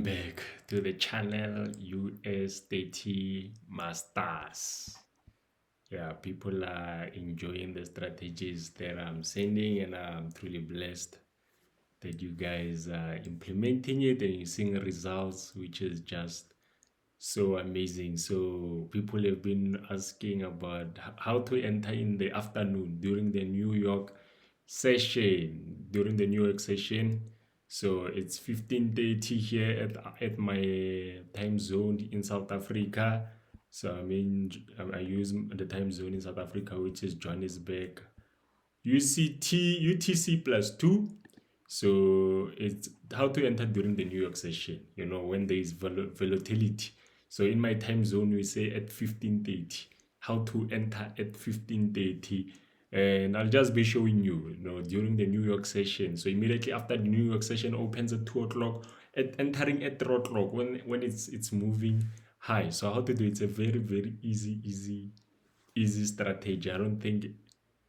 back to the channel US30 Masters. Yeah, people are enjoying the strategies that I'm sending, and I'm truly blessed that you guys are implementing it and you're seeing results, which is just so amazing. So people have been asking about how to enter in the afternoon during the New York session. So it's 15:30 here at my time zone in South Africa. So I use the time zone in South Africa, which is Johannesburg, UTC +2. So it's how to enter during the New York session, when there is volatility. So in my time zone, we say at 15:30, how to enter at 15:30. And I'll just be showing you, during the New York session. So immediately after the New York session opens at 2 o'clock, entering at 3 o'clock when it's moving high. So how to do it? It's a very, very easy strategy. I don't think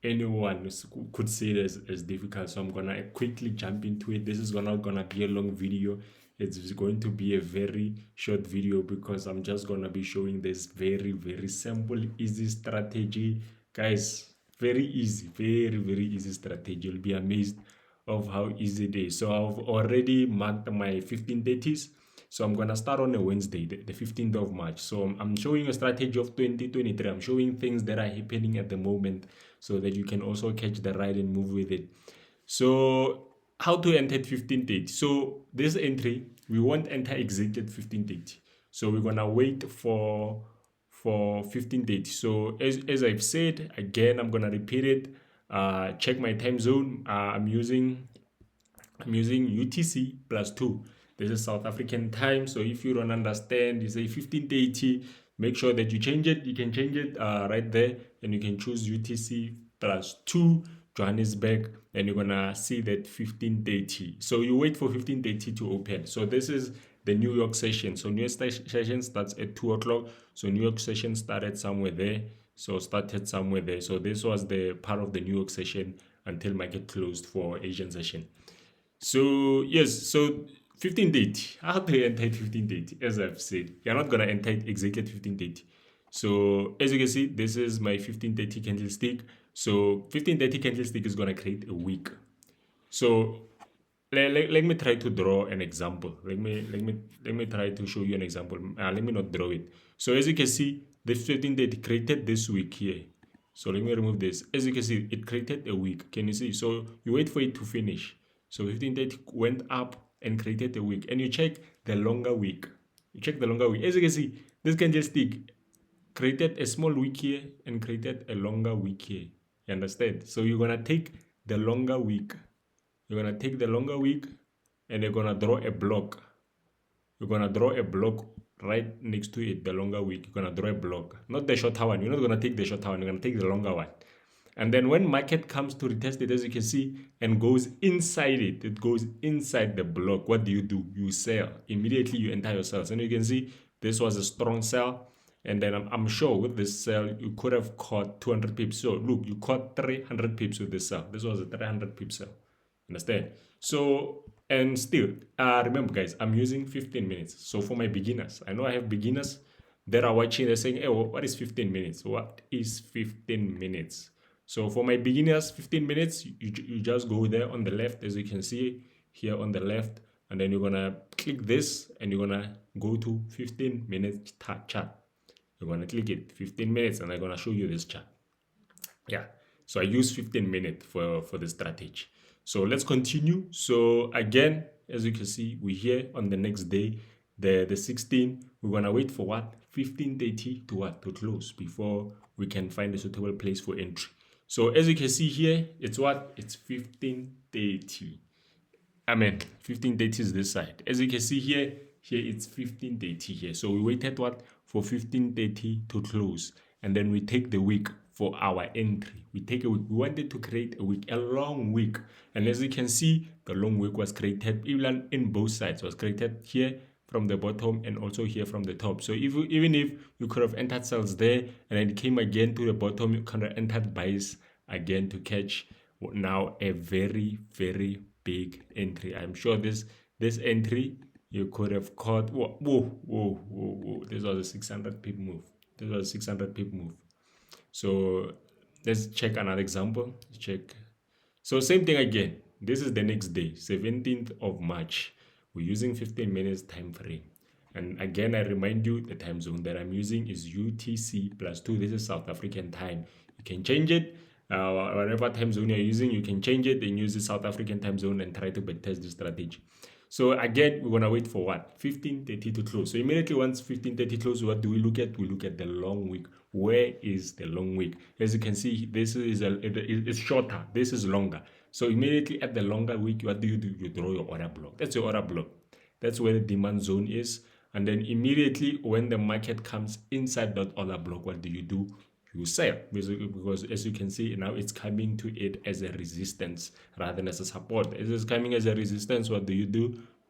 anyone could say it as difficult. So I'm gonna quickly jump into it. This is not gonna be a long video. It's going to be a very short video because I'm just gonna be showing this very simple, easy strategy, guys. Very easy, very easy strategy. You'll be amazed of how easy it is. So I've already marked my 15:30s. So I'm gonna start on a Wednesday, the 15th of March. So I'm showing a strategy of 2023. I'm showing things that are happening at the moment so that you can also catch the ride and move with it. So how to enter at 15:30? So this entry, we won't enter exactly at 15:30. So we're gonna wait for 15:30. So as I've said, again, I'm gonna repeat it. Check my time zone. I'm using UTC +2. This is South African time. So if you don't understand, you say 15:30, make sure that you change it. You can change it right there, and you can choose UTC +2 Johannesburg, and you're gonna see that 15:30. So you wait for 15:30 to open. So this is the New York session. So New York session starts at 2 o'clock. So New York session started somewhere there. So this was the part of the New York session until market closed for Asian session. So yes, so 15:30. How to enter at 15:30? As I've said, you're not gonna enter it exactly at 15:30. So as you can see, this is my 15:30 candlestick. So 15:30 candlestick is gonna create a wick. So let me try to draw an example. Let me try to show you an example. Let me not draw it. So as you can see, the 15:30 created this wick here. So let me remove this. As you can see, it created a wick. Can you see? So you wait for it to finish. So 15:30 went up and created a wick. And you check the longer wick. As you can see, this candlestick created a small wick here and created a longer wick here. You understand? So you're going to take the longer wick. And you're going to draw a block. You're going to draw a block right next to it, the longer wick. You're going to draw a block. Not the shorter one. You're not going to take the shorter one. You're going to take the longer one. And then when market comes to retest it, as you can see, and goes inside it goes inside the block. What do? You sell. Immediately you enter your sales. And you can see this was a strong sell. And then I'm sure with this sell, you could have caught 200 pips. So look, you caught 300 pips with this sell. This was a 300 pip sell. Understand? So, and still, remember guys, I'm using 15 minutes. So for my beginners, I know I have beginners that are watching, they're saying, hey, what is 15 minutes? What is 15 minutes? So for my beginners, 15 minutes, you just go there on the left, as you can see here on the left, and then you're gonna click this and you're gonna go to 15 minutes chart. You're gonna click it, 15 minutes, and I'm gonna show you this chart. Yeah, so I use 15 minutes for the strategy. So let's continue. So again, as you can see, we're here on the next day, the 16th. We're gonna wait for what? 15:30 to close before we can find a suitable place for entry. So as you can see here, it's what? It's 15:30. 15:30 is this side. As you can see here it's 15:30 here. So we waited what? For 15:30 to close. And then we take the wick for our entry. We take a wick. We wanted to create a wick, a long wick. And as you can see, the long wick was created even in both sides. It was created here from the bottom and also here from the top. So even if you could have entered sells there and then it came again to the bottom, you could have entered buys again to catch now a very big entry. I'm sure this entry You could have caught, whoa, whoa, whoa, whoa, whoa. This was a 600 pip move. This was a 600 pip move. So let's check another example. Check. So same thing again. This is the next day, 17th of March. We're using 15 minutes time frame. And again, I remind you the time zone that I'm using is UTC plus 2. This is South African time. You can change it. Whatever time zone you're using, you can change it and use the South African time zone and try to backtest the strategy. So again, we're gonna wait for what? 15:30 to close. So immediately once 15:30 close, what do we look at? We look at the long wick. Where is the long wick? As you can see, this is it's shorter. This is longer. So immediately at the longer wick, what do? You draw your order block. That's your order block. That's where the demand zone is. And then immediately when the market comes inside that order block, what do? You sell, because as you can see now it's coming to it as a resistance rather than as a support. As it's coming as a resistance, what do?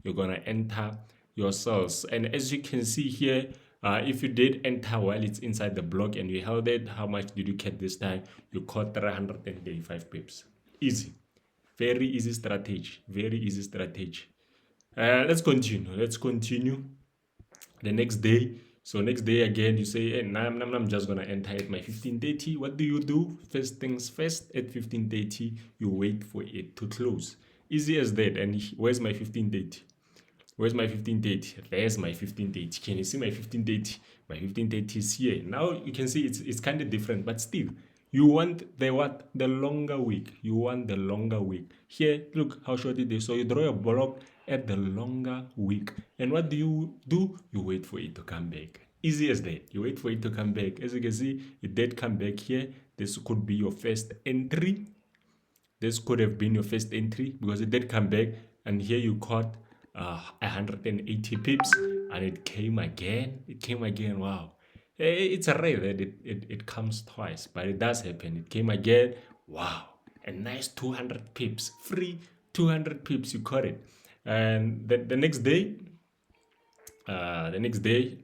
You're gonna enter your cells. And as you can see here, if you did enter while it's inside the block and you held it, how much did you get this time? You caught 335 pips. Easy, very easy strategy, very easy strategy. Let's continue the next day. So next day again, you say, hey, I'm just gonna enter at my 15:30. What do? First things first, at 15:30, you wait for it to close. Easy as that. And where's my 15:30? Where's my 15:30? There's my 15:30. Can you see my 15:30? My 15:30 is here. Now you can see it's kind of different, but still, you want the what? The longer wick. You want the longer wick. Here, look how short it is. So you draw a block at the longer wick. And what do? You wait for it to come back. Easy as that. You wait for it to come back. As you can see, it did come back here. This could be your first entry. This could have been your first entry because it did come back. And here you caught 180 pips. And it came again. It came again. Wow. It's rare that it comes twice, but it does happen. It came again. Wow. A nice 200 pips. Free 200 pips. You caught it. And the next day,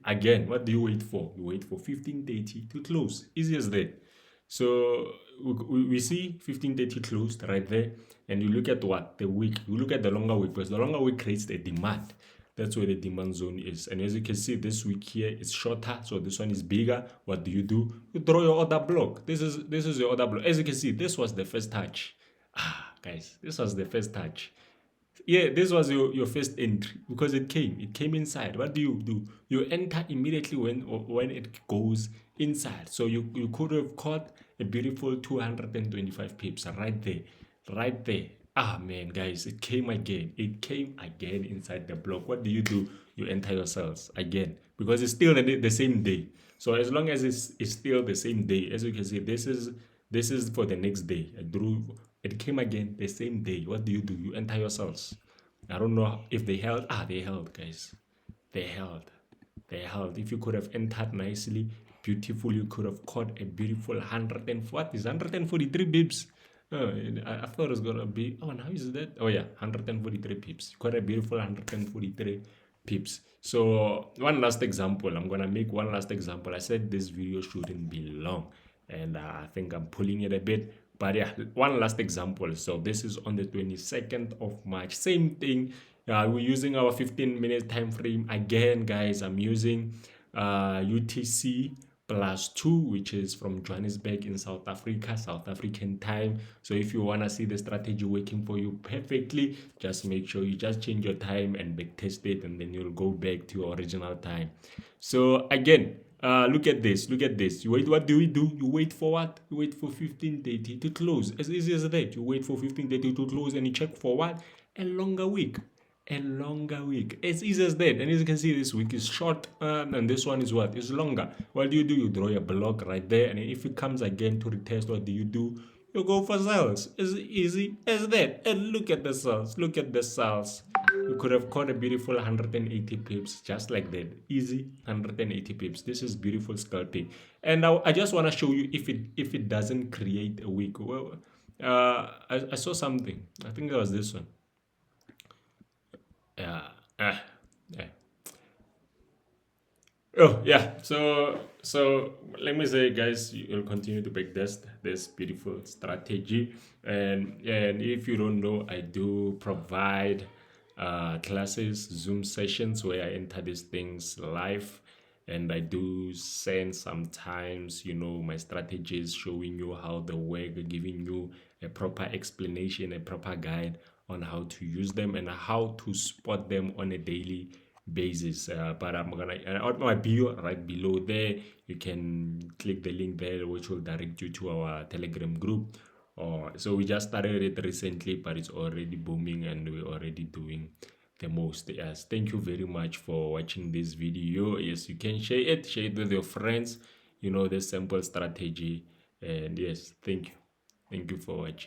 again, what do you wait for? You wait for 15:30 to close. Easy as that. So we see 15:30 closed right there, and you look at what? The wick. You look at the longer wick, because the longer wick creates the demand. That's where the demand zone is. And as you can see, this wick here is shorter, so this one is bigger. What do? You draw your order block. This is your order block. As you can see, this was the first touch. Guys, this was the first touch. Yeah, this was your first entry because it came inside. What do? You enter immediately when it goes inside. So you could have caught a beautiful 225 pips right there. Man, guys, it came again inside the block. What do? You enter your cells again because it's still the same day. So as long as it's still the same day, as you can see, this is for the next day. It came again the same day. What do? You enter your cells. I don't know if they held. They held, guys. They held. If you could have entered nicely, beautiful, you could have caught a beautiful 143 pips. I thought it was gonna be. Now is that? 143 pips. You caught a beautiful 143 pips. So one last example. I'm gonna make one last example. I said this video shouldn't be long, and I think I'm pulling it a bit. But yeah, one last example. So this is on the 22nd of March. Same thing. We're using our 15-minute time frame again, guys. I'm using UTC plus 2, which is from Johannesburg in South Africa, South African time. So if you want to see the strategy working for you perfectly, just make sure you just change your time and backtest it, and then you'll go back to your original time. So again, look at this. You wait. What do? You wait for what? You wait for 15:30 to close. As easy as that. You wait for 15:30 to close, and you check for what? A longer wick. As easy as that. And as you can see, this wick is short, and this one is what? Is longer. What do? You draw a block right there, and if it comes again to retest, what do? You go for cells. As easy as that. And look at the cells. You could have caught a beautiful 180 pips just like that. Easy 180 pips. This is beautiful scalping. And I just want to show you if it doesn't create a wick. Well, I saw something. I think that was this one. So let me say, guys, you'll continue to backtest this beautiful strategy, and if you don't know, I do provide classes, Zoom sessions where I enter these things live, and I do send sometimes, my strategies, showing you how they work, giving you a proper explanation, a proper guide on how to use them and how to spot them on a daily basis. But I'm gonna on my bio right below there, you can click the link there, which will direct you to our Telegram group. So we just started it recently, but it's already booming and we're already doing the most. Yes, thank you very much for watching this video. Yes, you can share it with your friends, the simple strategy. And yes, thank you for watching.